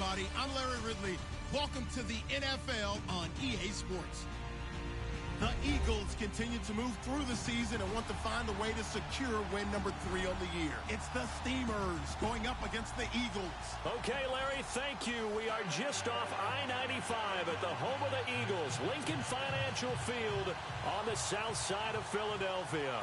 everybody. I'm Larry Ridley. Welcome to the NFL on EA Sports. The Eagles continue to move through the season and want to find a way to secure win number 3 on the year. It's the Steamers going up against the Eagles. Okay, Larry, thank you. We are just off I-95 at the home of the Eagles, Lincoln Financial Field on the south side of Philadelphia.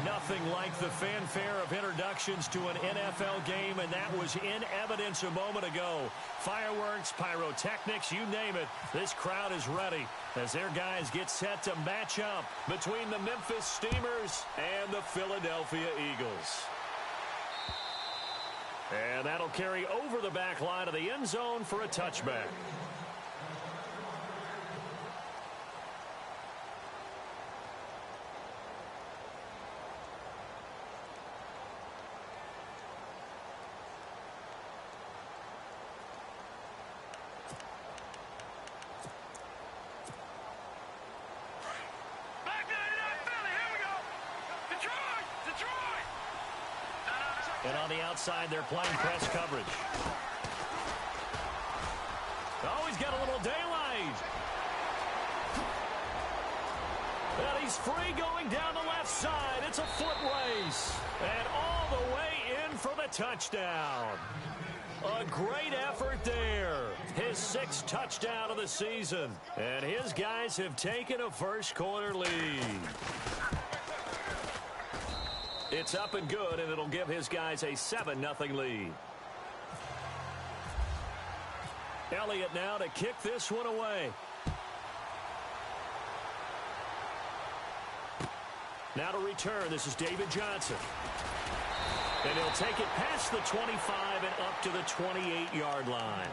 Nothing like the fanfare of introductions to an NFL game, and that was in evidence a moment ago. Fireworks, pyrotechnics, you name it. This crowd is ready as their guys get set to match up between the Memphis Steamers and the Philadelphia Eagles. And that'll carry over the back line of the end zone for a touchback. And on the outside, they're playing press coverage. Oh, he's got a little daylight. And he's free going down the left side. It's a foot race. And all the way in for the touchdown. A great effort there. His 6th touchdown of the season. And his guys have taken a first-quarter lead. It's up and good, and it'll give his guys a 7-0 lead. Elliott now to kick this one away. Now to return, this is David Johnson. And he'll take it past the 25 and up to the 28-yard line.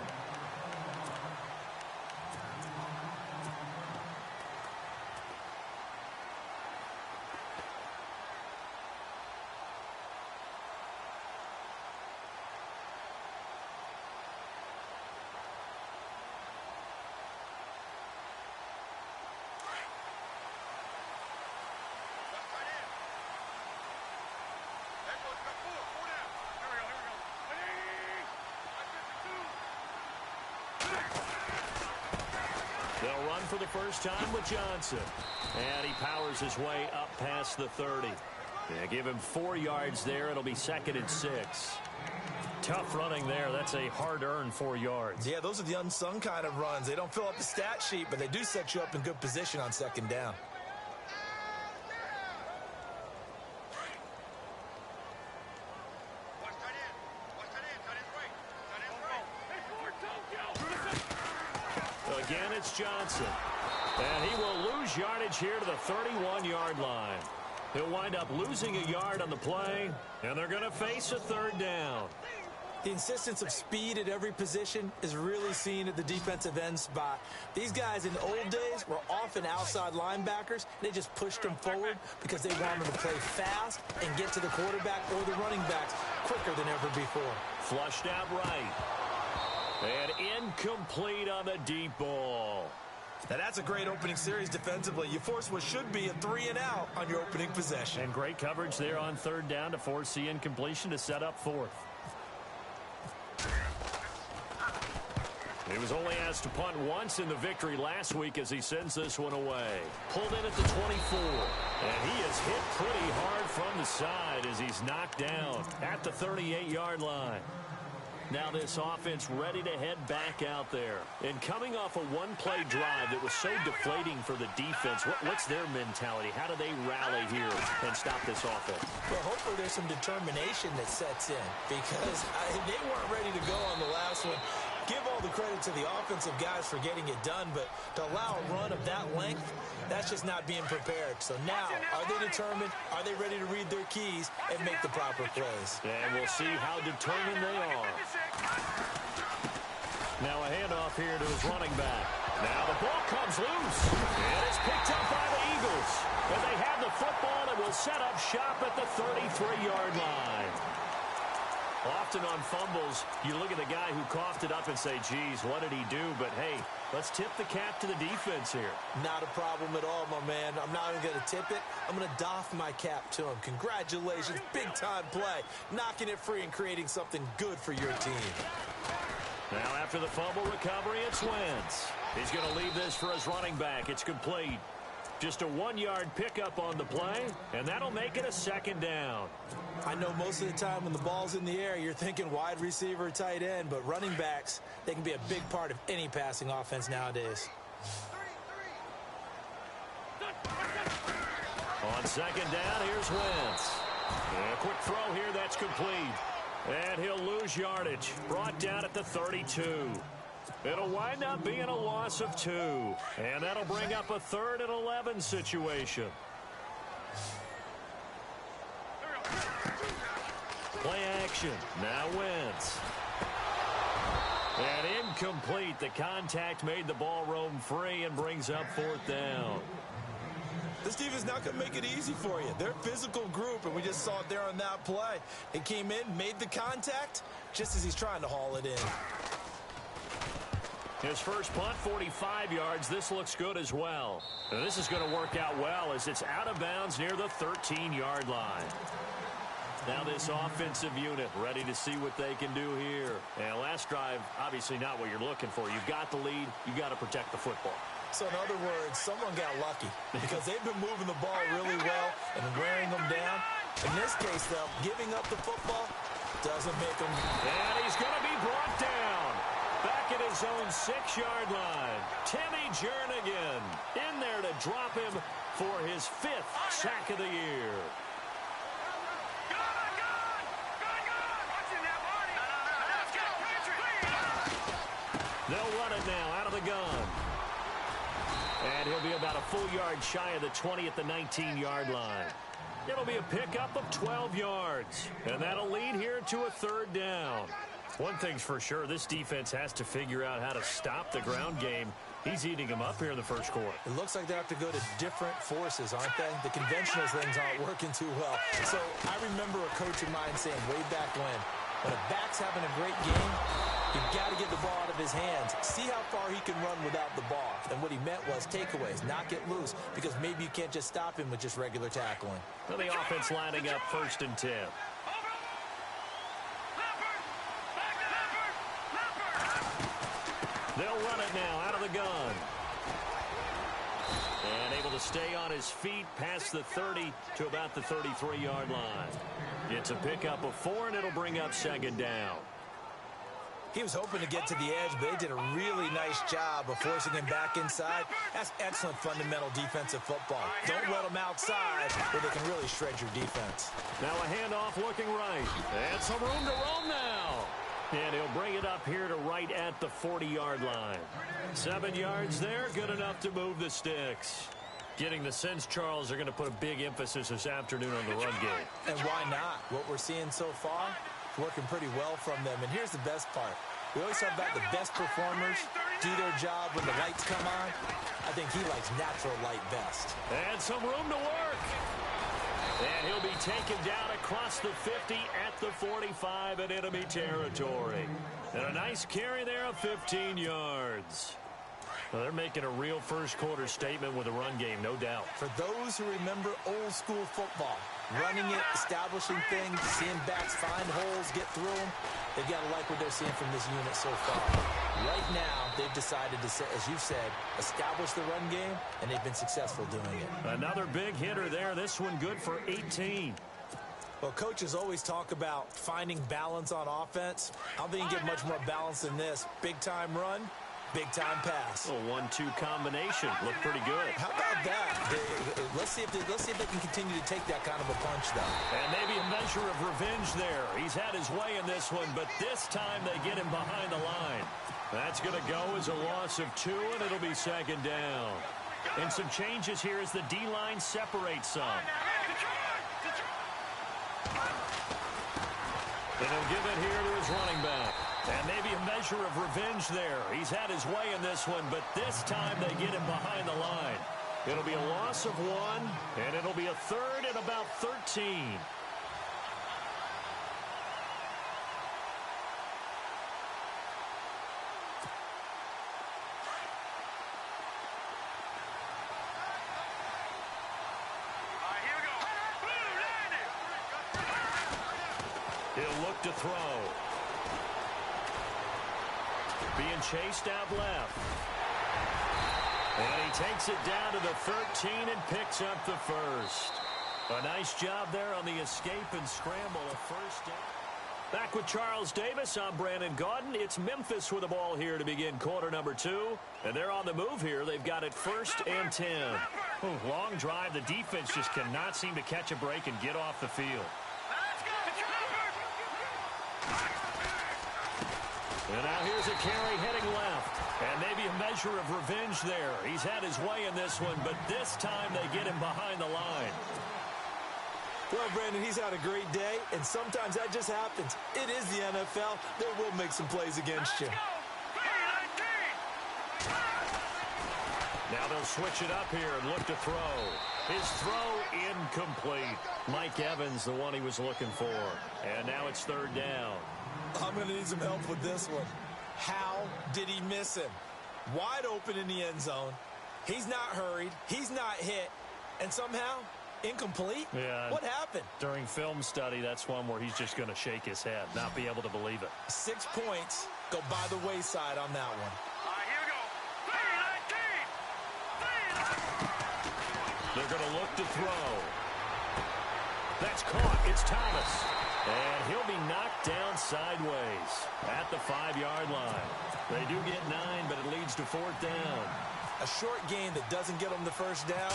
They'll run for the first time with Johnson. And he powers his way up past the 30. Yeah, give him 4 yards there. It'll be 2nd and 6. Tough running there. That's a hard-earned 4 yards. Yeah, those are the unsung kind of runs. They don't fill up the stat sheet, but they do set you up in good position on 2nd down. Again, it's Johnson. And he will lose yardage here to the 31-yard line. He'll wind up losing a yard on the play, and they're going to face a 3rd down. The insistence of speed at every position is really seen at the defensive end spot. These guys in the old days were often outside linebackers. They just pushed them forward because they wanted to play fast and get to the quarterback or the running backs quicker than ever before. Flushed out right. And incomplete on the deep ball. Now that's a great opening series defensively. You force what should be a 3-and-out on your opening possession. And great coverage there on 3rd down to force the incompletion to set up 4th. He was only asked to punt once in the victory last week as he sends this one away. Pulled in at the 24. And he is hit pretty hard from the side as he's knocked down at the 38-yard line. Now this offense ready to head back out there. And coming off a one-play drive that was so deflating for the defense, what's their mentality? How do they rally here and stop this offense? Well, hopefully there's some determination that sets in because they weren't ready to go on the last one. Give all the credit to the offensive guys for getting it done, but to allow a run of that length, that's just not being prepared. So now, are they determined? Are they ready to read their keys and make the proper plays? And we'll see how determined they are. Now a handoff here to his running back. Now the ball comes loose. And it's picked up by the Eagles. And they have the football and will set up shop at the 33-yard line. Often on fumbles, you look at the guy who coughed it up and say, geez, what did he do? But, hey, let's tip the cap to the defense here. Not a problem at all, my man. I'm not even going to tip it. I'm going to doff my cap to him. Congratulations. Big-time play. Knocking it free and creating something good for your team. Now after the fumble recovery, it's Wentz. He's going to leave this for his running back. It's complete. Just a 1-yard pickup on the play, and that'll make it a 2nd down. I know most of the time when the ball's in the air, you're thinking wide receiver, tight end, but running backs, they can be a big part of any passing offense nowadays. On 2nd down, here's Wentz. A quick throw here, that's complete. And he'll lose yardage. Brought down at the 32. It'll wind up being a loss of 2. And that'll bring up a 3rd and 11 situation. Play action. Now Wentz. And incomplete. The contact made the ball roam free and brings up 4th down. This defense not going to make it easy for you. They're a physical group, and we just saw it there on that play. It came in, made the contact, just as he's trying to haul it in. His first punt, 45 yards. This looks good as well. And this is going to work out well as it's out of bounds near the 13-yard line. Now this offensive unit ready to see what they can do here. And last drive, obviously not what you're looking for. You've got the lead. You've got to protect the football. So in other words, someone got lucky because they've been moving the ball really well and wearing them down. In this case, though, giving up the football doesn't make them. And he's going to be brought down. Back at his own 6-yard line. Timmy Jernigan in there to drop him for his 5th sack of the year. They'll run it now out of the gun. And he'll be about a full yard shy of the 20 at the 19-yard line. It'll be a pickup of 12 yards. And that'll lead here to a 3rd down. One thing's for sure, this defense has to figure out how to stop the ground game. He's eating them up here in the first quarter. It looks like they have to go to different forces, aren't they? The conventional things aren't working too well. So I remember a coach of mine saying way back when a back's having a great game, you've got to get the ball out of his hands. See how far he can run without the ball. And what he meant was takeaways, not get loose, because maybe you can't just stop him with just regular tackling. Well, the offense lining up 1st and 10. They'll run it now out of the gun. And able to stay on his feet past the 30 to about the 33-yard line. It's a pickup of 4, and it'll bring up 2nd down. He was hoping to get to the edge, but they did a really nice job of forcing him back inside. That's excellent fundamental defensive football. Don't let them outside where they can really shred your defense. Now a handoff looking right. And some room to roam now. And he'll bring it up here to right at the 40-yard line. 7 yards there, good enough to move the sticks. Getting the sense, Charles, they're going to put a big emphasis this afternoon on the run game. And why not? What we're seeing so far, working pretty well from them. And here's the best part. We always talk about the best performers do their job when the lights come on. I think he likes natural light best. And some room to work. And he'll be taken down across the 50 at the 45 in enemy territory. And a nice carry there of 15 yards. Well, they're making a real first quarter statement with a run game, no doubt. For those who remember old school football, running it, establishing things, seeing backs find holes, get through them, they've got to like what they're seeing from this unit so far. Right now, they've decided to, as you said, establish the run game, and they've been successful doing it. Another big hitter there. This one good for 18. Well, coaches always talk about finding balance on offense. I don't think you can get much more balance than this. Big-time run, big-time pass. A 1-2 combination. Looked pretty good. How about that? Let's see if they can continue to take that kind of a punch, though. And maybe a measure of revenge there. He's had his way in this one, but this time they get him behind the line. That's going to go as a loss of 2, and it'll be 2nd down. And some changes here as the D-line separates some. And he'll give it here to his running back. And maybe a measure of revenge there. He's had his way in this one, but this time they get him behind the line. It'll be a loss of 1, and it'll be a 3rd and about 13. He'll look to throw. being chased out left. And he takes it down to the 13 and picks up the first. A nice job there on the escape and scramble, a first down. Back with Charles Davis, I'm Brandon Gaudin. It's Memphis with the ball here to begin quarter number 2. And they're on the move here. They've got it 1st and 10. Long drive. The defense just cannot seem to catch a break and get off the field. And now here's a carry heading left. And maybe a measure of revenge there. He's had his way in this one, but this time they get him behind the line. Well, Brandon, he's had a great day, and sometimes that just happens. It is the NFL. They will make some plays against you. Now they'll switch it up here and look to throw. His throw incomplete. Mike Evans, the one he was looking for. And now it's 3rd down. I'm going to need some help with this one. How did he miss him? Wide open in the end zone. He's not hurried. He's not hit. And somehow, incomplete? Yeah. What happened? During film study, that's one where he's just going to shake his head, not be able to believe it. 6 points go by the wayside on that one. Here we go. 3-19. They're going to look to throw. That's caught. It's Thomas. And he'll be knocked down sideways at the 5-yard line. They do get 9, but it leads to 4th down. A short gain that doesn't get them the first down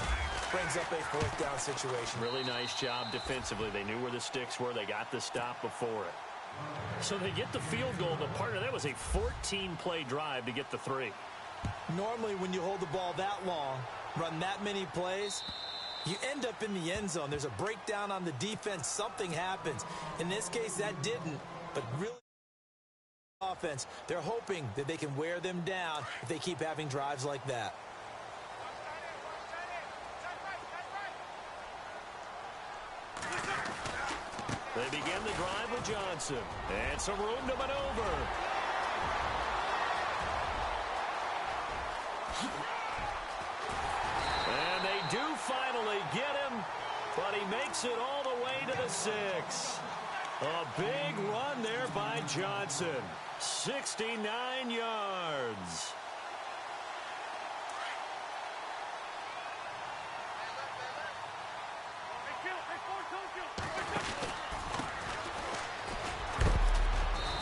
brings up a 4th down situation. Really nice job defensively. They knew where the sticks were. They got the stop before it. So they get the field goal, but part of that was a 14-play drive to get the 3. Normally, when you hold the ball that long, run that many plays, you end up in the end zone. There's a breakdown on the defense. Something happens. In this case, that didn't. But really, offense, they're hoping that they can wear them down if they keep having drives like that. They begin the drive with Johnson. And some room to maneuver. And they do finally get him, but he makes it all the way to the 6. A big run there by Johnson. 69 yards.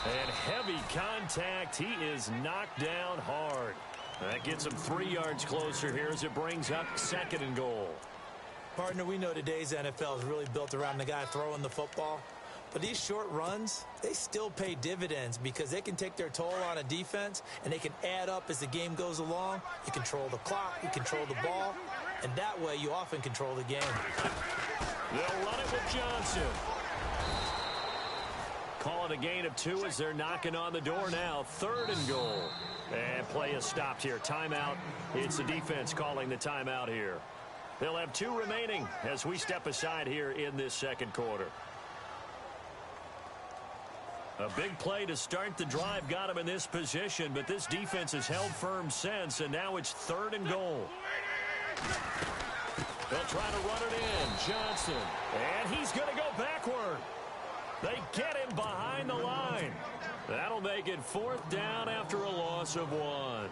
And heavy contact. He is knocked down hard. That gets him 3 yards closer here as it brings up 2nd and goal. Partner, we know today's NFL is really built around the guy throwing the football. But these short runs, they still pay dividends because they can take their toll on a defense and they can add up as the game goes along. You control the clock, you control the ball, and that way you often control the game. They'll run it with Johnson. Call it a gain of 2 as they're knocking on the door now. 3rd and goal. And play is stopped here. Timeout. It's the defense calling the timeout here. They'll have 2 remaining as we step aside here in this 2nd quarter. A big play to start the drive got him in this position, but this defense has held firm since, and now it's 3rd and goal. They'll try to run it in. Johnson. And he's going to go backward. They get him behind the line. That'll make it 4th down after a loss of 1.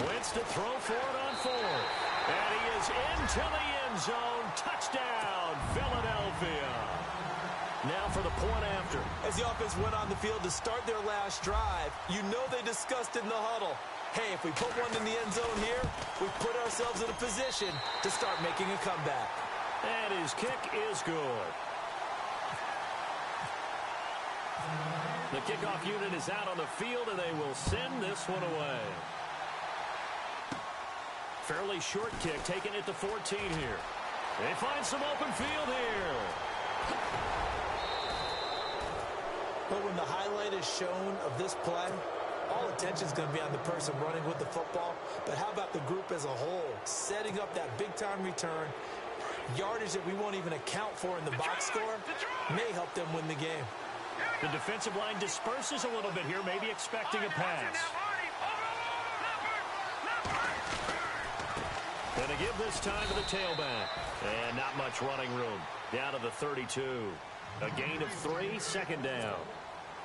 Wentz to throw for it on 4th. And he is into the end zone. Touchdown, Philadelphia. Now for the point after. As the offense went on the field to start their last drive, you know they discussed in the huddle, hey, if we put one in the end zone here, we put ourselves in a position to start making a comeback. And his kick is good. The kickoff unit is out on the field, and they will send this one away. Fairly short kick, taking it to 14 here. They find some open field here. But when the highlight is shown of this play, all attention is going to be on the person running with the football. But how about the group as a whole? Setting up that big-time return, yardage that we won't even account for in the box score, may help them win the game. The defensive line disperses a little bit here, maybe expecting a pass. Going to give this time to the tailback. And not much running room. Down to the 32. A gain of 3, second down.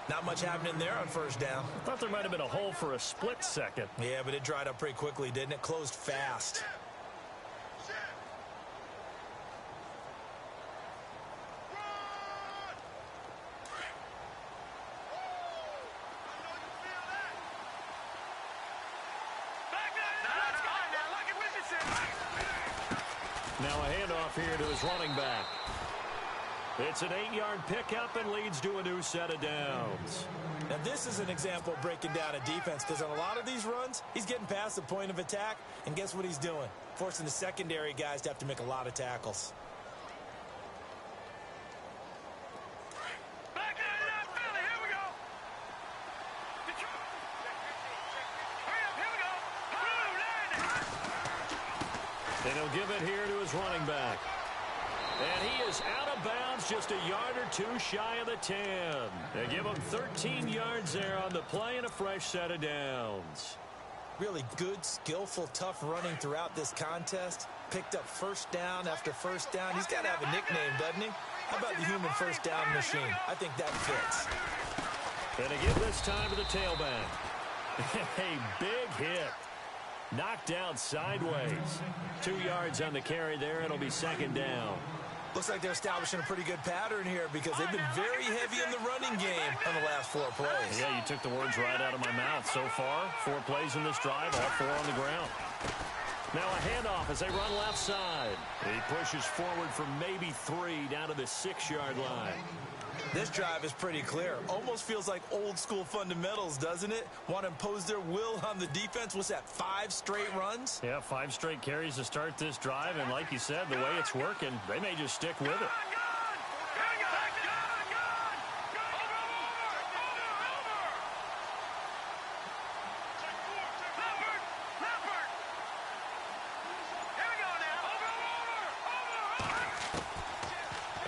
Not much happening there on first down. I thought there might have been a hole for a split second. Yeah, but it dried up pretty quickly, didn't it? Closed fast. Now a handoff here to his running back. It's an 8-yard pickup and leads to a new set of downs. Now this is an example of breaking down a defense, because on a lot of these runs, he's getting past the point of attack, and guess what he's doing? Forcing the secondary guys to have to make a lot of tackles. And he'll give it here to his running back. And he is out of bounds, just a yard or two shy of the 10. They give him 13 yards there on the play and a fresh set of downs. Really good, skillful, tough running throughout this contest. Picked up first down after first down. He's got to have a nickname, doesn't he? How about the human first down machine? I think that fits. And they give this time to the tailback. A big hit. Knocked out sideways. 2 yards on the carry there. It'll be second down. Looks like they're establishing a pretty good pattern here, because they've been very heavy in the running game on the last 4 plays. Yeah, you took the words right out of my mouth. So far, 4 plays in this drive, all 4 on the ground. Now a handoff as they run left side. He pushes forward for maybe 3 down to the 6-yard line. This drive is pretty clear. Almost feels like old school fundamentals, doesn't it? Want to impose their will on the defense. What's that, 5 straight runs? Yeah, 5 straight carries to start this drive. And like you said, the way it's working, they may just stick with it.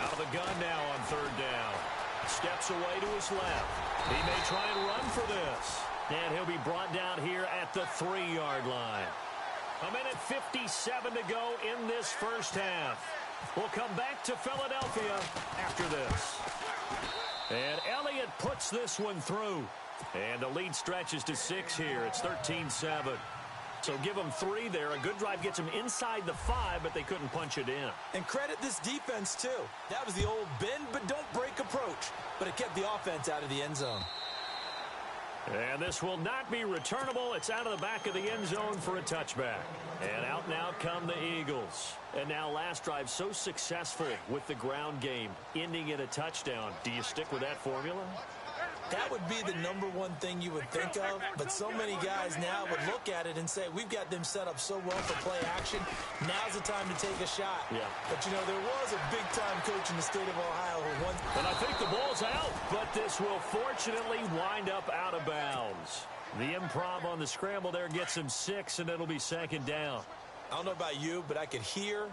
Out of the gun now on third down. Steps away to his left. He may try and run for this. And he'll be brought down here at the 3-yard line. 1:57 to go in this first half. We'll come back to Philadelphia after this. And Elliott puts this one through. And the lead stretches to 6 here. It's 13-7. So give them 3 there. A good drive gets them inside the 5, but they couldn't punch it in. And credit this defense, too. That was the old bend but don't break approach. But it kept the offense out of the end zone. And this will not be returnable. It's out of the back of the end zone for a touchback. And out now come the Eagles. And now last drive so successful with the ground game, ending in a touchdown. Do you stick with that formula? That would be the #1 thing you would think of, but so many guys now would look at it and say, we've got them set up so well for play action, now's the time to take a shot. Yeah. But, you know, there was a big-time coach in the state of Ohio who once... And I think the ball's out, but this will fortunately wind up out of bounds. The improv on the scramble there gets him 6, and it'll be second down. I don't know about you, but I could hear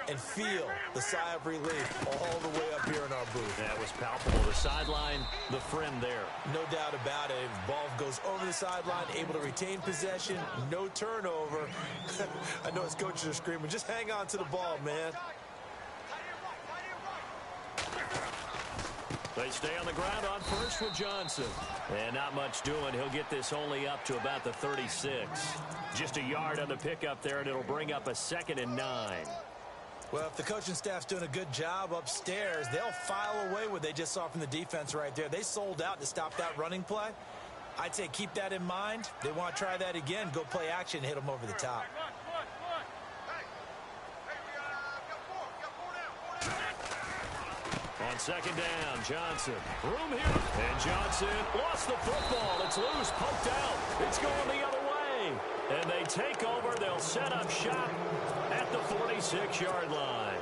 and feel the sigh of relief all the way up here in our booth. That was palpable. The sideline, the friend there. No doubt about it. The ball goes over the sideline, able to retain possession, no turnover. I know his coaches are screaming, just hang on to the ball, man. They stay on the ground on first with Johnson. And not much doing. He'll get this only up to about the 36. Just a yard on the pickup there, and it'll bring up a 2nd and 9. Well, if the coaching staff's doing a good job upstairs, they'll file away what they just saw from the defense right there. They sold out to stop that running play. I'd say keep that in mind. They want to try that again. Go play action, hit them over the top. On second down, Johnson. Room here. And Johnson lost the football. It's loose, poked out. It's going the other way. And they take over. They'll set up shop at the 46-yard line.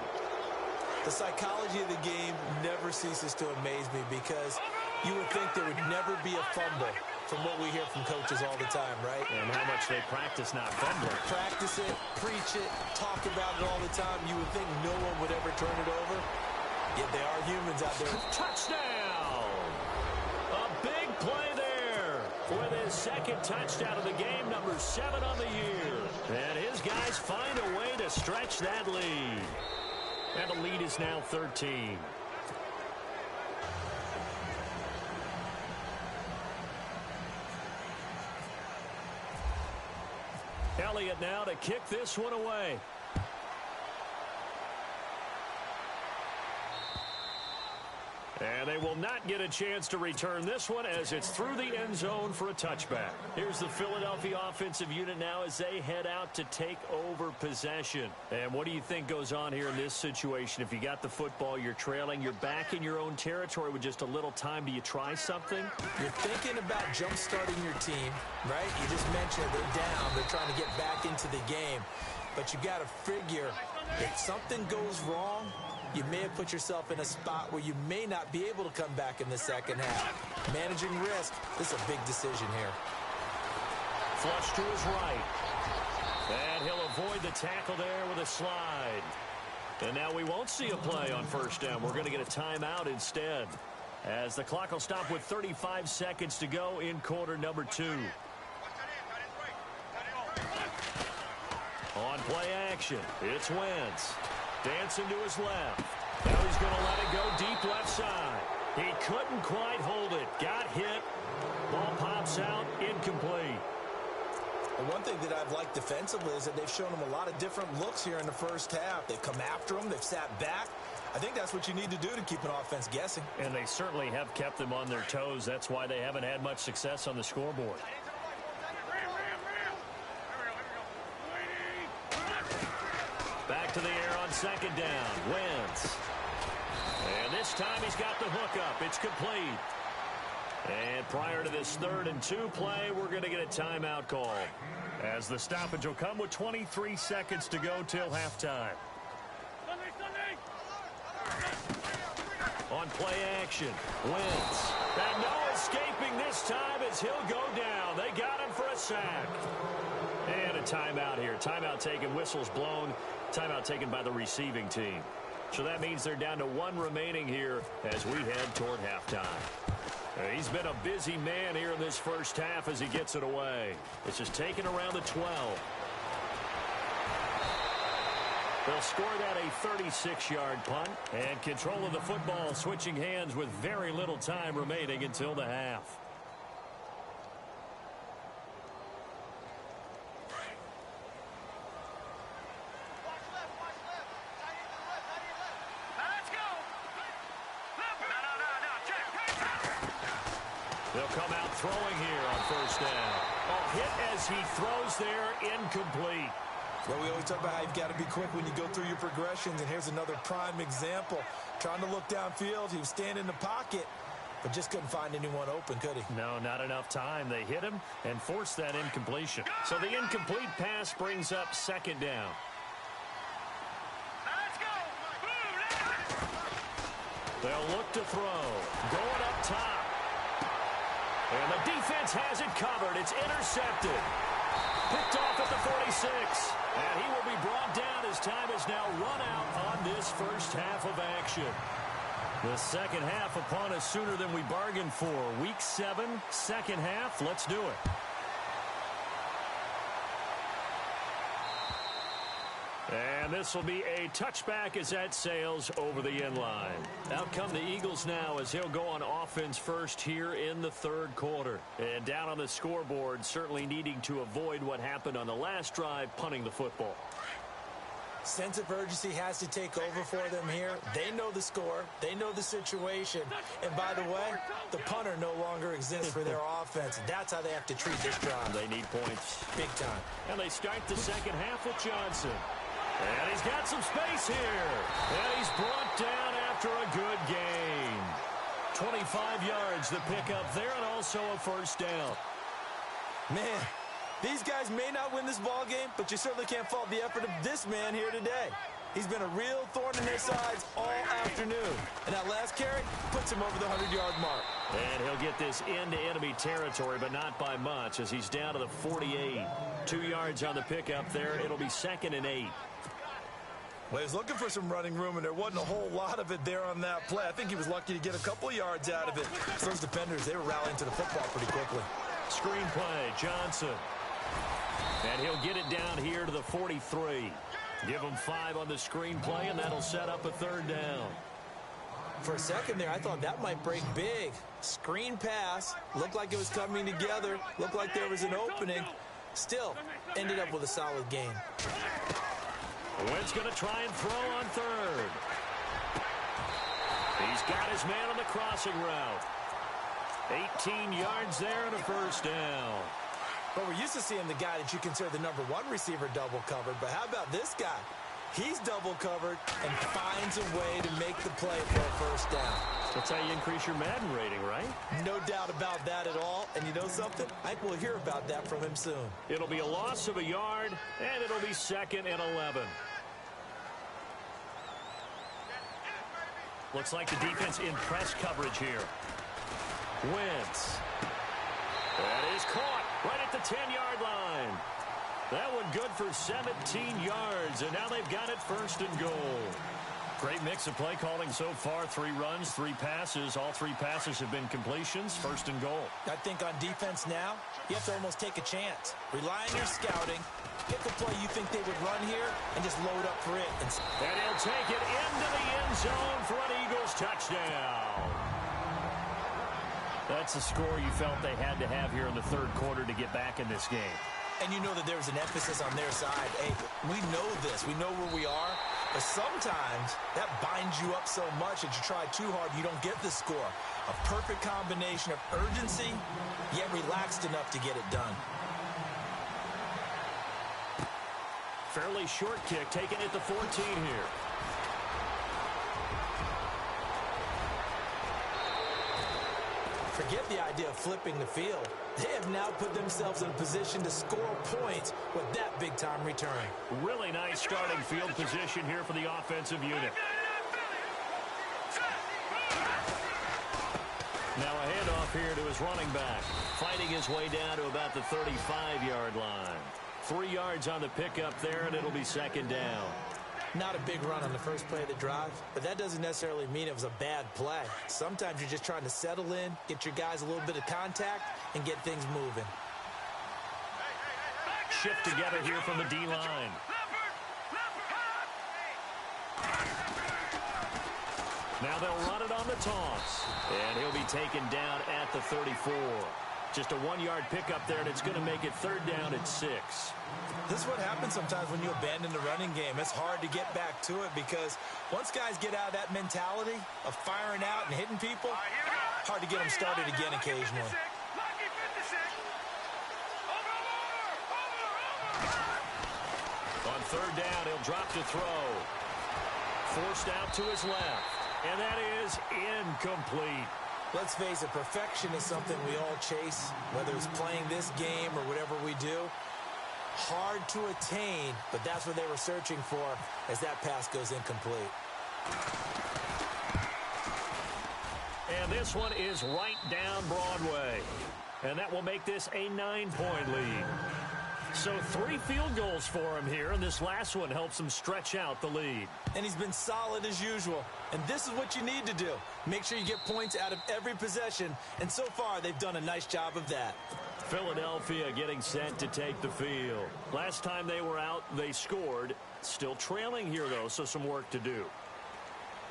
The psychology of the game never ceases to amaze me, because you would think there would never be a fumble from what we hear from coaches all the time, right? And how much they practice not fumbling. Practice it, preach it, talk about it all the time. You would think no one would ever turn it over. Yet they are humans out there. Touchdown! A big play there with his the second touchdown of the game, number 7 on the year. And his guys find a way to stretch that lead. And the lead is now 13. Elliott now to kick this one away. And they will not get a chance to return this one as it's through the end zone for a touchback. Here's the Philadelphia offensive unit now as they head out to take over possession. And what do you think goes on here in this situation? If you got the football, you're trailing, you're back in your own territory with just a little time. Do you try something? You're thinking about jump-starting your team, right? You just mentioned they're down. They're trying to get back into the game. But you got to figure if something goes wrong, you may have put yourself in a spot where you may not be able to come back in the second half. Managing risk, this is a big decision here. Flush to his right. And he'll avoid the tackle there with a slide. And now we won't see a play on first down. We're going to get a timeout instead, as the clock will stop with 35 seconds to go in quarter number 2. On play action, it's Wentz. Dancing to his left. Now he's going to let it go deep left side. He couldn't quite hold it. Got hit. Ball pops out. Incomplete. Well, one thing that I've liked defensively is that they've shown him a lot of different looks here in the first half. They've come after him. They've sat back. I think that's what you need to do to keep an offense guessing. And they certainly have kept them on their toes. That's why they haven't had much success on the scoreboard. Back to the air on second down. Wentz. And this time he's got the hook up. It's complete. And prior to this 3rd and 2 play, we're going to get a timeout call, as the stoppage will come with 23 seconds to go till halftime. On play action, Wentz. And no escaping this time as he'll go down. They got him for a sack. And a timeout here. Timeout taken, whistles blown. Timeout taken by the receiving team. So that means they're down to 1 remaining here as we head toward halftime. He's been a busy man here in this first half as he gets it away. This is taken around the 12. They'll score that a 36-yard punt, and control of the football switching hands with very little time remaining until the half. They'll come out throwing here on first down. A hit as he throws there, incomplete. Well, we always talk about how you've got to be quick when you go through your progressions, and here's another prime example. Trying to look downfield, he was standing in the pocket, but just couldn't find anyone open, could he? No, not enough time. They hit him and forced that incompletion. So the incomplete pass brings up second down. They'll look to throw. Going up top. And the defense has it covered. It's intercepted. Picked off at the 46. And he will be brought down as time is now run out on this first half of action. The second half upon us sooner than we bargained for. Week 7, second half. Let's do it. And this will be a touchback as that sails over the end line. Out come the Eagles now as he'll go on offense first here in the 3rd quarter. And down on the scoreboard, certainly needing to avoid what happened on the last drive, punting the football. Sense of urgency has to take over for them here. They know the score. They know the situation. And by the way, the punter no longer exists for their offense. That's how they have to treat this drive. They need points. Big time. And they start the second half with Johnson. And he's got some space here. And he's brought down after a good game. 25 yards the pickup there, and also a first down. Man, these guys may not win this ball game, but you certainly can't fault the effort of this man here today. He's been a real thorn in their sides all afternoon. And that last carry puts him over the 100-yard mark. And he'll get this into enemy territory, but not by much, as he's down to the 48. 2 yards on the pickup there. It'll be 2nd and 8. Well, he was looking for some running room, and there wasn't a whole lot of it there on that play. I think he was lucky to get a couple of yards out of it. So those defenders, they were rallying to the football pretty quickly. Screenplay, Johnson. And he'll get it down here to the 43. Give him 5 on the screenplay, and that'll set up a 3rd down. For a second there, I thought that might break big. Screen pass. Looked like it was coming together. Looked like there was an opening. Still, ended up with a solid game. Wentz going to try and throw on 3rd. He's got his man on the crossing route. 18 yards there and a 1st down. But we're used to seeing the guy that you consider the #1 receiver double covered. But how about this guy? He's double covered and finds a way to make the play for a 1st down. That's how you increase your Madden rating, right? No doubt about that at all. And you know something? I think we'll hear about that from him soon. It'll be a loss of a yard, and it'll be 2nd and 11. Looks like the defense in press coverage here. Wentz. That is caught right at the 10-yard line. That one good for 17 yards, and now they've got it 1st and goal. Great mix of play calling so far. 3 runs, 3 passes. All 3 passes have been completions. 1st and goal. I think on defense now, you have to almost take a chance. Rely on your scouting. Get the play you think they would run here and just load up for it. And he'll take it into the end zone for an Eagles touchdown. That's the score you felt they had to have here in the 3rd quarter to get back in this game. And you know that there's an emphasis on their side. Hey, we know this. We know where we are. But sometimes that binds you up so much that you try too hard, you don't get the score. A perfect combination of urgency, yet relaxed enough to get it done. Fairly short kick taken at the 14 here. Forget the idea of flipping the field. They have now put themselves in a position to score points with that big-time return. Really nice starting field position here for the offensive unit. Now a handoff here to his running back. Fighting his way down to about the 35-yard line. 3 yards on the pickup there, and it'll be 2nd down. Not a big run on the first play of the drive, but that doesn't necessarily mean it was a bad play. Sometimes you're just trying to settle in, get your guys a little bit of contact, and get things moving. Shift together here from the D-line. Now they'll run it on the toss, and he'll be taken down at the 34. Just a 1-yard pickup there, and it's going to make it 3rd down at 6. This is what happens sometimes when you abandon the running game. It's hard to get back to it because once guys get out of that mentality of firing out and hitting people, hard to get them started again occasionally. On 3rd down, he'll drop to throw. Forced out to his left, and that is incomplete. Let's face it, perfection is something we all chase, whether it's playing this game or whatever we do. Hard to attain, but that's what they were searching for as that pass goes incomplete. And this one is right down Broadway. And that will make this a 9-point lead. So 3 field goals for him here, and this last one helps him stretch out the lead. And he's been solid as usual. And this is what you need to do. Make sure you get points out of every possession. And so far, they've done a nice job of that. Philadelphia getting set to take the field. Last time they were out, they scored. Still trailing here, though, so some work to do.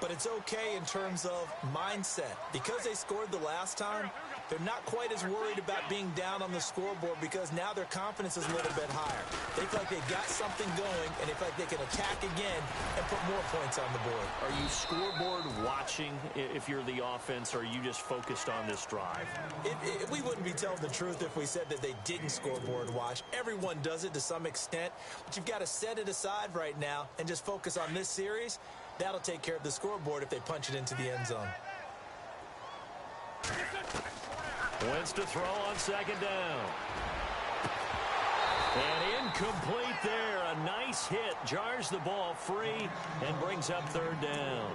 But it's okay in terms of mindset. Because they scored the last time, they're not quite as worried about being down on the scoreboard because now their confidence is a little bit higher. They feel like they've got something going, and they feel like they can attack again and put more points on the board. Are you scoreboard watching if you're the offense, or are you just focused on this drive? We wouldn't be telling the truth if we said that they didn't scoreboard watch. Everyone does it to some extent, but you've got to set it aside right now and just focus on this series. That'll take care of the scoreboard if they punch it into the end zone. Wentz to throw on 2nd down. And incomplete there. A nice hit. Jars the ball free and brings up 3rd down.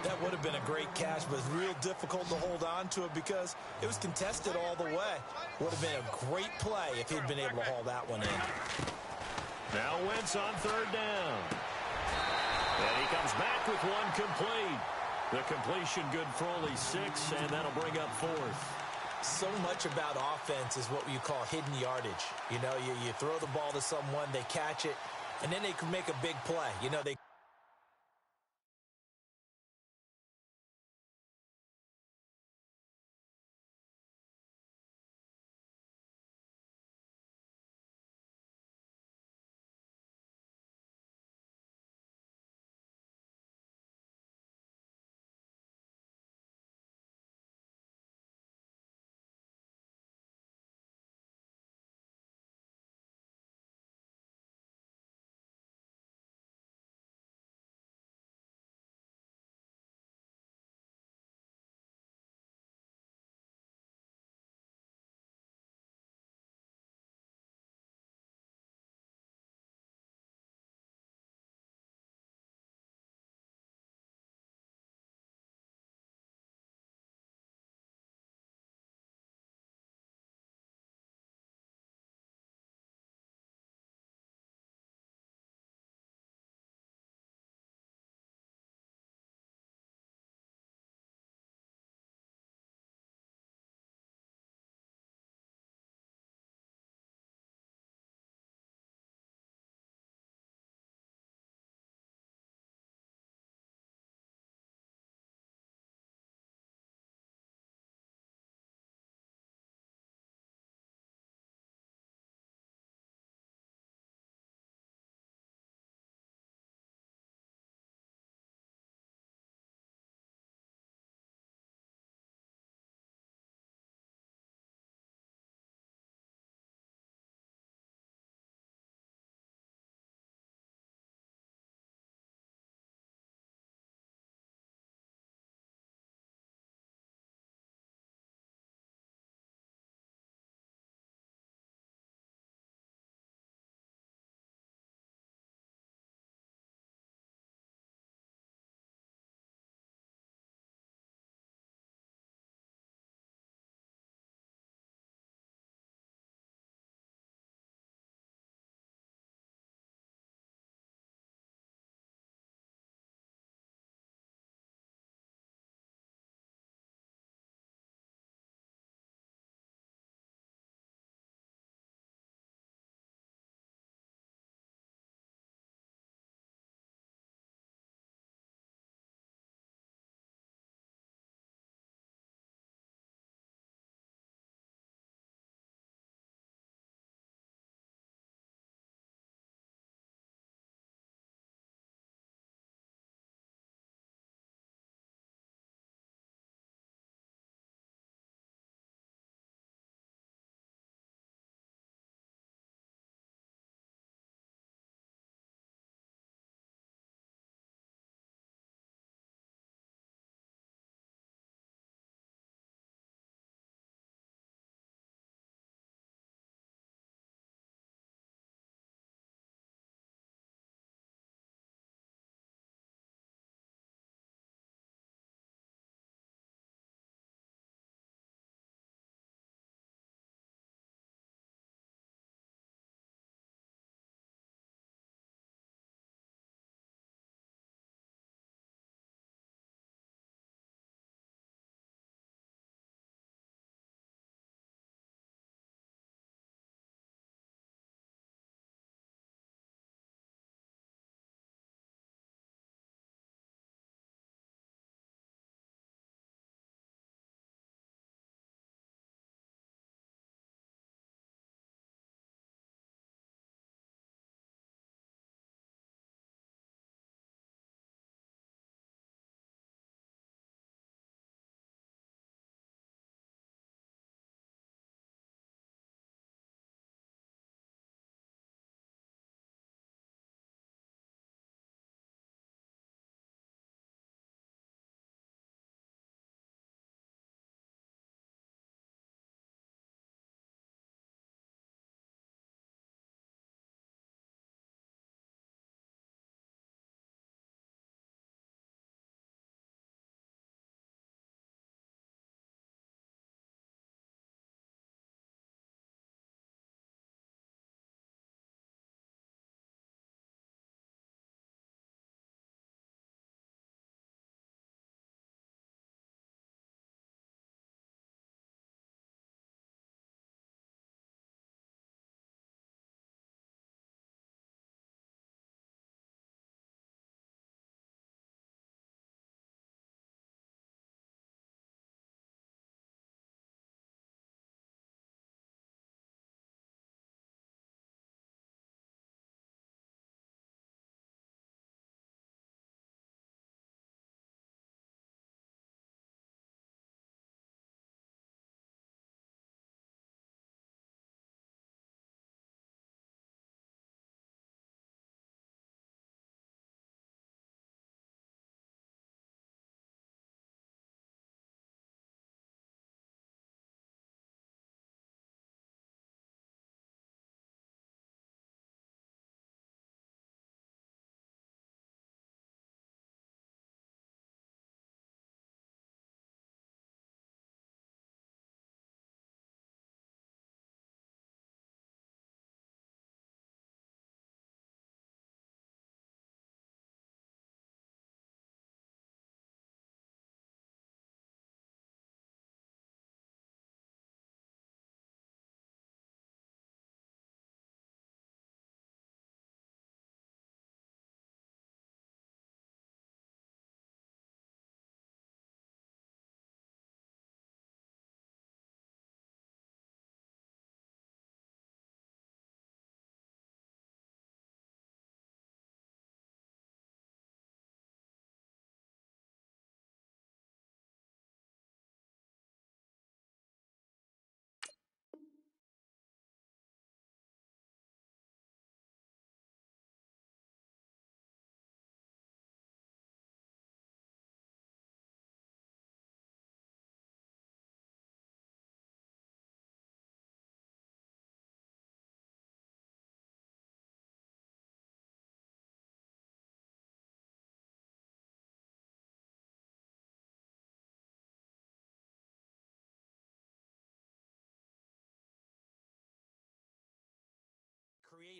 That would have been a great catch, but it's real difficult to hold on to it because it was contested all the way. Would have been a great play if he'd been able to haul that one in. Now Wentz on 3rd down. And he comes back with one complete. The completion good for only 6, and that'll bring up 4th. So much about offense is what you call hidden yardage. You know, you throw the ball to someone, they catch it, and then they can make a big play. You know, they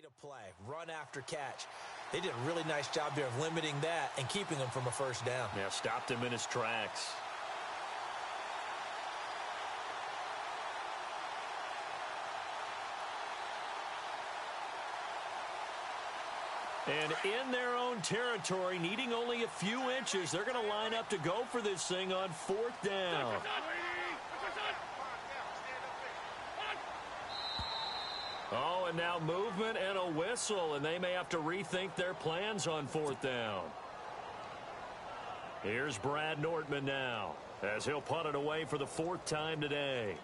speed of play, run after catch. They did a really nice job there of limiting that and keeping him from a first down. Yeah, stopped him in his tracks. And in their own territory, needing only a few inches, they're going to line up to go for this thing on 4th down. Oh, and now movement and a whistle, and they may have to rethink their plans on 4th down. Here's Brad Nortman now, as he'll punt it away for the 4th time today.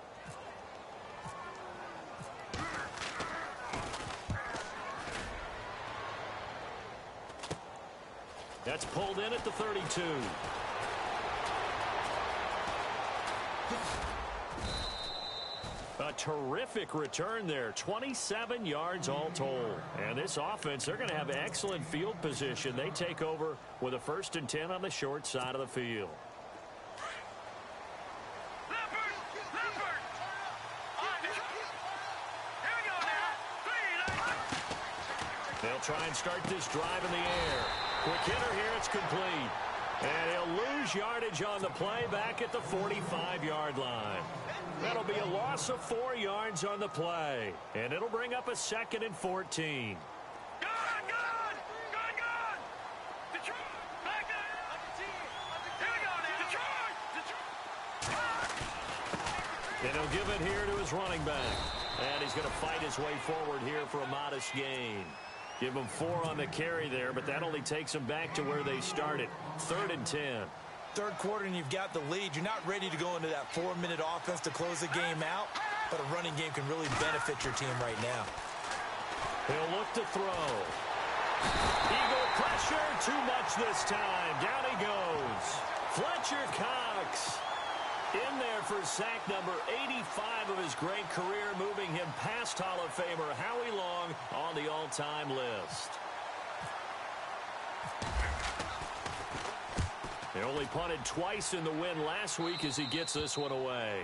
That's pulled in at the 32. A terrific return there. 27 yards all told. And this offense, they're going to have excellent field position. They take over with a 1st and 10 on the short side of the field. They'll try and start this drive in the air. Quick hitter here, it's complete. And he'll lose yardage on the play back at the 45-yard line. That'll be a loss of 4 yards on the play. And it'll bring up a 2nd and 14. And he'll give it here to his running back. And he's going to fight his way forward here for a modest gain. Give him 4 on the carry there, but that only takes them back to where they started. 3rd and 10. Third quarter and you've got the lead. You're not ready to go into that 4-minute offense to close the game out, but a running game can really benefit your team right now. He'll look to throw. Eagle pressure, too much this time. Down he goes. Fletcher Cox in there for sack number 85 of his great career, moving him past Hall of Famer Howie Long on the all-time list. He only punted twice in the win last week as he gets this one away.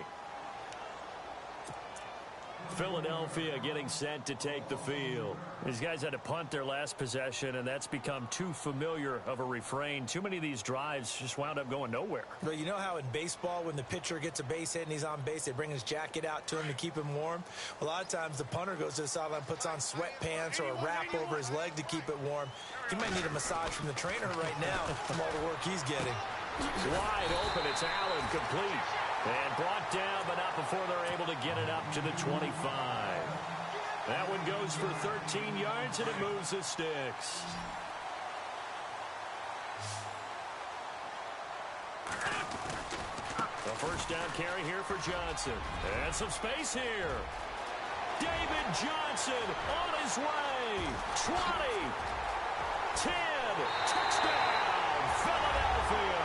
Philadelphia getting set to take the field. These guys had to punt their last possession, and that's become too familiar of a refrain. Too many of these drives just wound up going nowhere. Well, you know how in baseball, when the pitcher gets a base hit and he's on base, they bring his jacket out to him to keep him warm? A lot of times the punter goes to the sideline, puts on sweatpants or a wrap over his leg to keep it warm. He might need a massage from the trainer right now from all the work he's getting. Wide open, it's Allen, complete. And brought down, but not before they're able to get it up to the 25. That one goes for 13 yards, and it moves the sticks. The first down carry here for Johnson. And some space here. David Johnson on his way. 20, 10, touchdown, Philadelphia.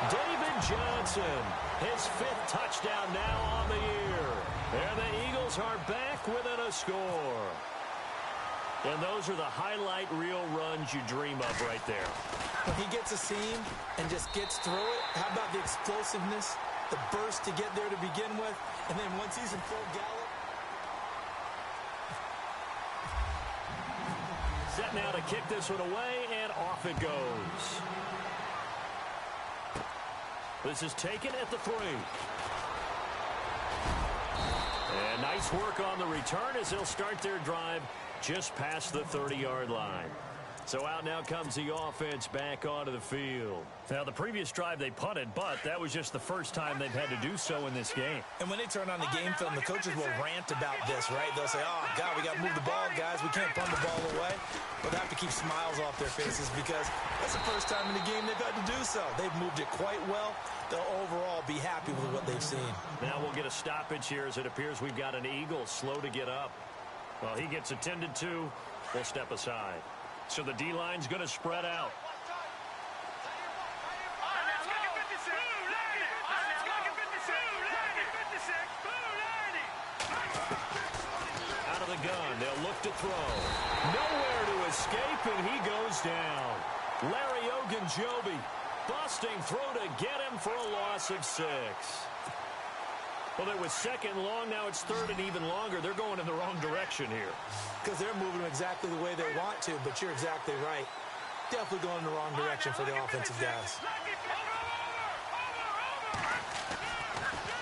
David Johnson, his 5th touchdown now on the year. And the Eagles are back within a score. And those are the highlight reel runs you dream of right there. When he gets a seam and just gets through it, how about the explosiveness, the burst to get there to begin with, and then once he's in full gallop. Set now to kick this one away, and off it goes. This is taken at the 3. And nice work on the return as they'll start their drive just past the 30-yard line. So out now comes the offense back onto the field. Now, the previous drive they punted, but that was just the first time they've had to do so in this game. And when they turn on the game film, the coaches will rant about this, right? They'll say, oh, God, we got to move the ball, guys. We can't punt the ball away. But they have to keep smiles off their faces because that's the first time in the game they've had to do so. They've moved it quite well. They'll overall be happy with what they've seen. Now we'll get a stoppage here as it appears we've got an Eagle slow to get up. Well, he gets attended to. We'll step aside. So the D-line's going to spread out. Out of the gun, they'll look to throw. Nowhere to escape, and he goes down. Larry Ogunjobi busting through to get him for a loss of 6. Well, it was 2nd long. Now it's 3rd and even longer. They're going in the wrong direction here. because they're moving exactly the way they want to, but you're exactly right. Definitely going in the wrong direction for the offensive guys.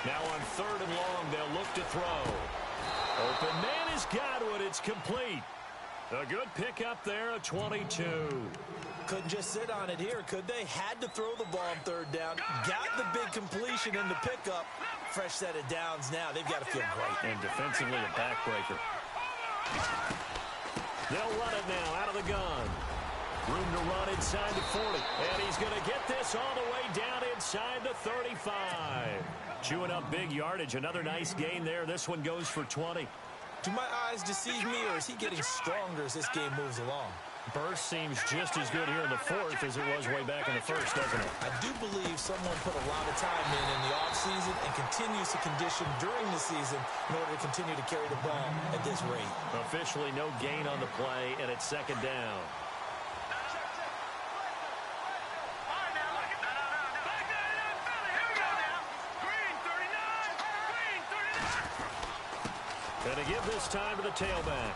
Now on 3rd and long, they'll look to throw. Open man is Godwin. It's complete. A good pickup there, a 22. Couldn't just sit on it here, could they? Had to throw the ball on 3rd down. Got the big completion in the pickup. Fresh set of downs now. They've got to feel great. And defensively, a backbreaker. They'll run it now out of the gun. Room to run inside the 40. And he's going to get this all the way down inside the 35. Chewing up big yardage. Another nice gain there. This one goes for 20. Do my eyes deceive me, or is he getting stronger as this game moves along? Burst seems just as good here in the 4th as it was way back in the 1st, doesn't it? I do believe someone put a lot of time in the offseason and continues to condition during the season in order to continue to carry the ball at this rate. Officially no gain on the play, and it's 2nd down. Going to give this time to the tailback.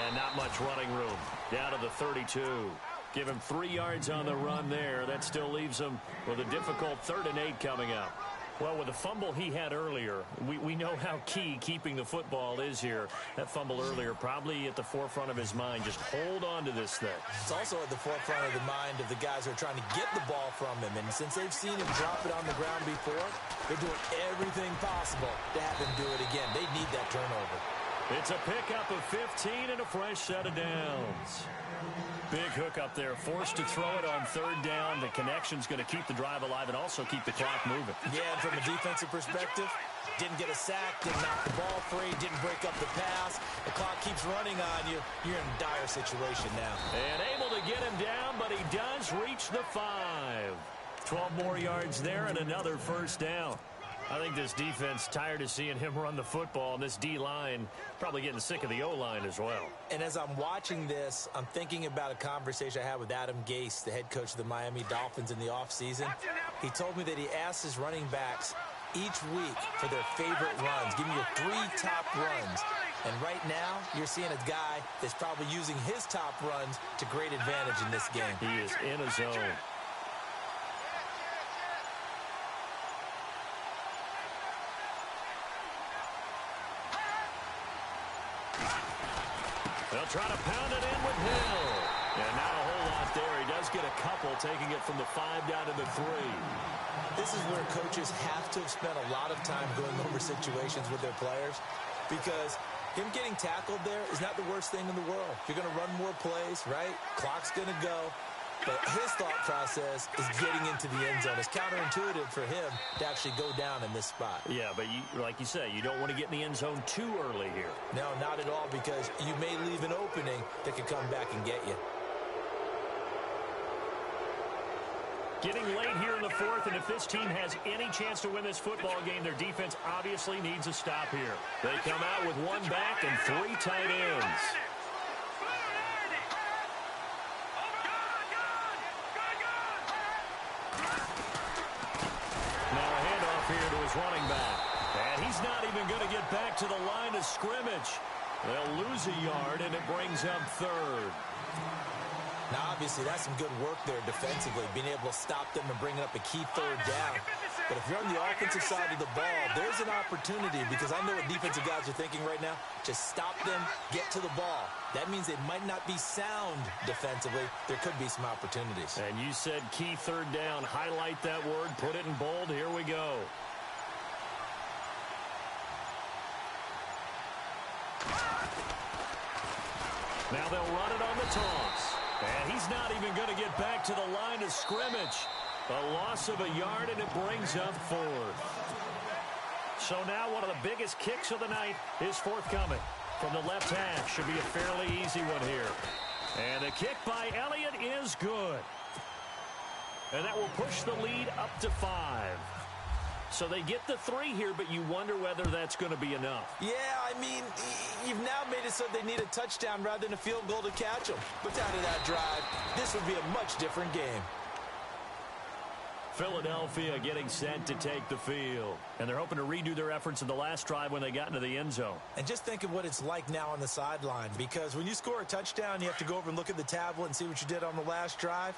And not much running room. Down to the 32. Give him 3 yards on the run there. That still leaves him with a difficult 3rd and 8 coming up. Well, with the fumble he had earlier, we know how key keeping the football is here. That fumble earlier probably at the forefront of his mind. Just hold on to this thing. It's also at the forefront of the mind of the guys who are trying to get the ball from him. And since they've seen him drop it on the ground before, they're doing everything possible to have him do it again. They need that turnover. It's a pickup of 15 and a fresh set of downs. Big hook up there, forced to throw it on 3rd down. The connection's going to keep the drive alive and also keep the clock moving. Yeah, and from a defensive perspective, didn't get a sack, didn't knock the ball free, didn't break up the pass. The clock keeps running on you. You're in a dire situation now. And able to get him down, but he does reach the 5. 12 more yards there and another 1st down. I think this defense tired of seeing him run the football, and this D-line probably getting sick of the O-line as well. And as I'm watching this, I'm thinking about a conversation I had with Adam Gase, the head coach of the Miami Dolphins in the offseason. He told me that he asked his running backs each week for their favorite runs. Give me your 3 top runs. And right now, you're seeing a guy that's probably using his top runs to great advantage in this game. He is in a zone. They'll try to pound it in with Hill. And not a whole lot there. He does get a couple, taking it from the 5 down to the 3. This is where coaches have to have spent a lot of time going over situations with their players, because him getting tackled there is not the worst thing in the world. You're going to run more plays, right? Clock's going to go. But his thought process is getting into the end zone. It's counterintuitive for him to actually go down in this spot. Yeah, but like you say, you don't want to get in the end zone too early here. No, not at all, because you may leave an opening that could come back and get you. Getting late here in the 4th, and if this team has any chance to win this football game, their defense obviously needs a stop here. They come out with 1 back and 3 tight ends. Running back. And he's not even going to get back to the line of scrimmage. They'll lose a yard, and it brings up 3rd. Now, obviously, that's some good work there defensively, being able to stop them and bringing up a key 3rd down. But if you're on the offensive side of the ball, there's an opportunity, because I know what defensive guys are thinking right now. Just stop them, get to the ball. That means they might not be sound defensively. There could be some opportunities. And you said key 3rd down. Highlight that word. Put it in bold. Here we go. Now they'll run it on the toss. And he's not even going to get back to the line of scrimmage. A loss of a yard, and it brings up 4th. So now one of the biggest kicks of the night is forthcoming. From the left half, should be a fairly easy one here. And the kick by Elliott is good. And that will push the lead up to 5. So they get the 3 here, but you wonder whether that's going to be enough. Yeah, I mean, you've now made it so they need a touchdown rather than a field goal to catch them. But out of that drive, this would be a much different game. Philadelphia getting set to take the field. And they're hoping to redo their efforts in the last drive when they got into the end zone. And just think of what it's like now on the sideline, because when you score a touchdown, you have to go over and look at the tablet and see what you did on the last drive.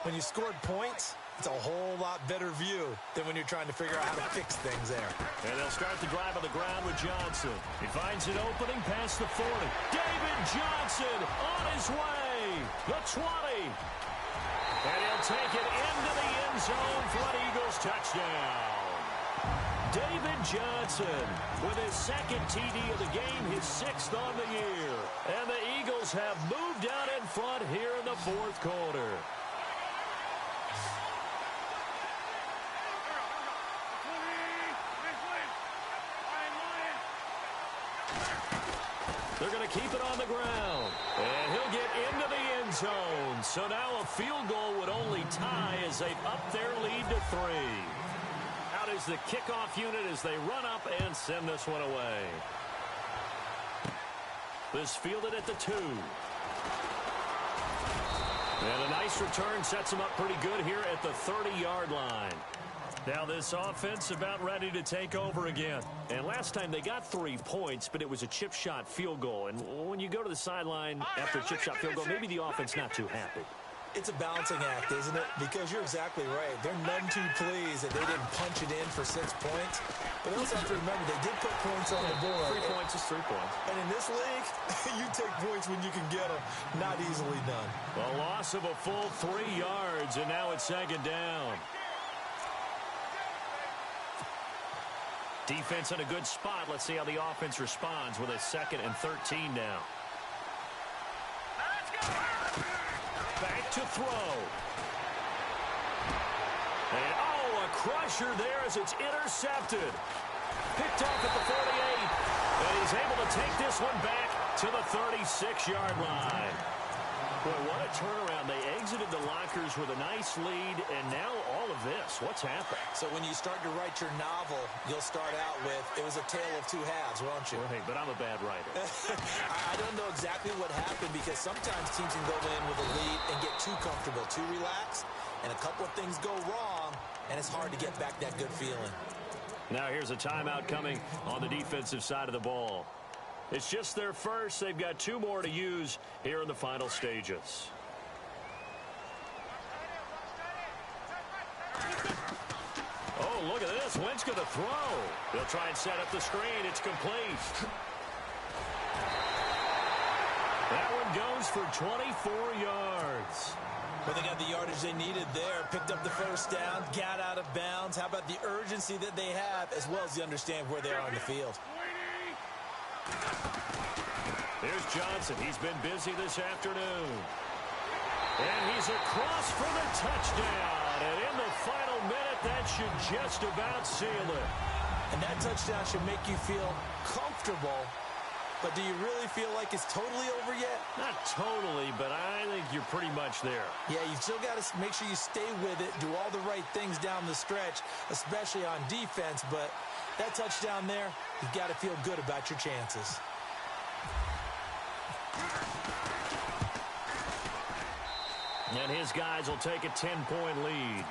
When you scored points, it's a whole lot better view than when you're trying to figure out how to fix things there. And they'll start the drive on the ground with Johnson. He finds an opening past the 40. David Johnson on his way. The 20. And he'll take it into the end zone for an Eagles touchdown. David Johnson with his second TD of the game, his 6th on the year. And the Eagles have moved out in front here in the 4th quarter. They're going to keep it on the ground. And he'll get into the end zone. So now a field goal would only tie as they've upped their lead to 3. Out is the kickoff unit as they run up and send this one away. This fielded at the 2. And a nice return sets them up pretty good here at the 30-yard line. Now this offense about ready to take over again. And last time they got 3 points, but it was a chip shot field goal. And when you go to the sideline after a chip shot field goal, maybe the offense not too happy. It's a balancing act, isn't it? Because you're exactly right. They're none too pleased that they didn't punch it in for 6 points. But they also have to remember they did put points on the board. 3 points is 3 points. And in this league, you take points when you can get them. Not easily done. A loss of a full 3 yards, and now it's 2nd down. Defense in a good spot. Let's see how the offense responds with a 2nd and 13 now. Back to throw. And, a crusher there as it's intercepted. Picked off at the 48. And he's able to take this one back to the 36-yard line. Boy, what a turnaround. They exited the lockers with a nice lead, and now all of this. What's happened? So when you start to write your novel, you'll start out with, it was a tale of 2 halves, won't you? Right, but I'm a bad writer. I don't know exactly what happened, because sometimes teams can go in with a lead and get too comfortable, too relaxed, and a couple of things go wrong, and it's hard to get back that good feeling. Now here's a timeout coming on the defensive side of the ball. It's just their first. They've got 2 more to use here in the final stages. Oh, look at this. Wentz going to throw. They'll try and set up the screen. It's complete. That one goes for 24 yards. Well, they got the yardage they needed there. Picked up the first down, got out of bounds. How about the urgency that they have, as well as you understand where they are on the field? There's Johnson. He's been busy this afternoon. And he's across for the touchdown. And in the final minute, that should just about seal it. And that touchdown should make you feel comfortable. But do you really feel like it's totally over yet? Not totally, but I think you're pretty much there. Yeah, you've still got to make sure you stay with it, do all the right things down the stretch, especially on defense. But that touchdown there, you've got to feel good about your chances. And his guys will take a 10-point lead.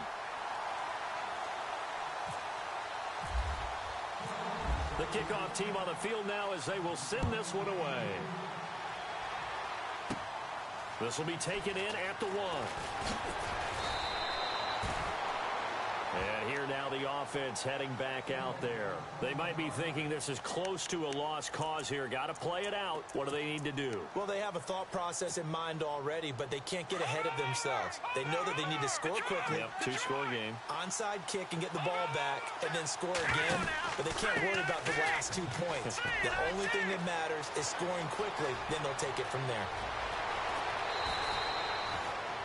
The kickoff team on the field now as they will send this one away. This will be taken in at the 1. And here now the offense heading back out there. They might be thinking this is close to a lost cause here. Got to play it out. What do they need to do? Well, they have a thought process in mind already, but they can't get ahead of themselves. They know that they need to score quickly. Yep, 2-score game. Onside kick and get the ball back and then score again, but they can't worry about the last 2 points. The only thing that matters is scoring quickly, then they'll take it from there.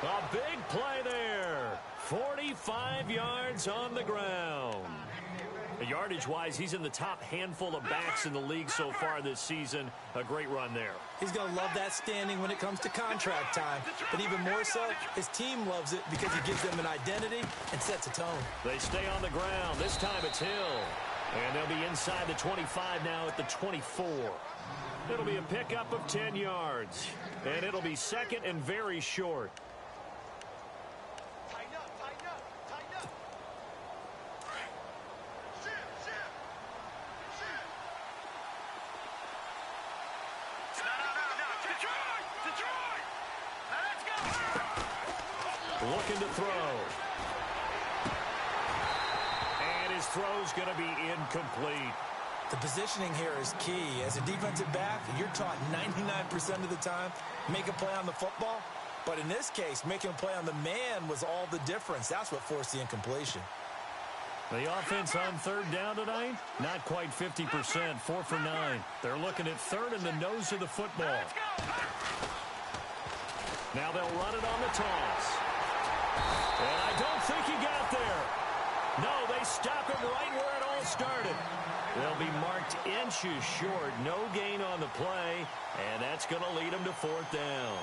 A big play there. 45 yards on the ground. Yardage-wise, he's in the top handful of backs in the league so far this season. A great run there. He's going to love that standing when it comes to contract time. But even more so, his team loves it because he gives them an identity and sets a tone. They stay on the ground. This time it's Hill. And they'll be inside the 25 now at the 24. It'll be a pickup of 10 yards. And it'll be 2nd and very short. Looking to throw. And his throw's going to be incomplete. The positioning here is key. As a defensive back, you're taught 99% of the time, make a play on the football. But in this case, making a play on the man was all the difference. That's what forced the incompletion. The offense on third down tonight, not quite 50%, 4 for 9. They're looking at third in the nose of the football. Now they'll run it on the toss. And I don't think he got there. No, they stop him right where it all started. They'll be marked inches short. No gain on the play, and that's going to lead them to fourth down.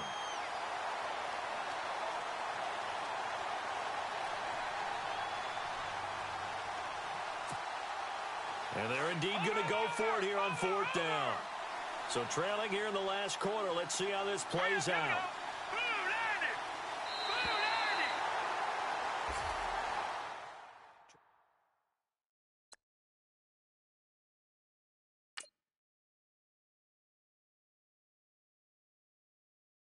And they're indeed going to go for it here on fourth down. So trailing here in the last quarter, let's see how this plays out.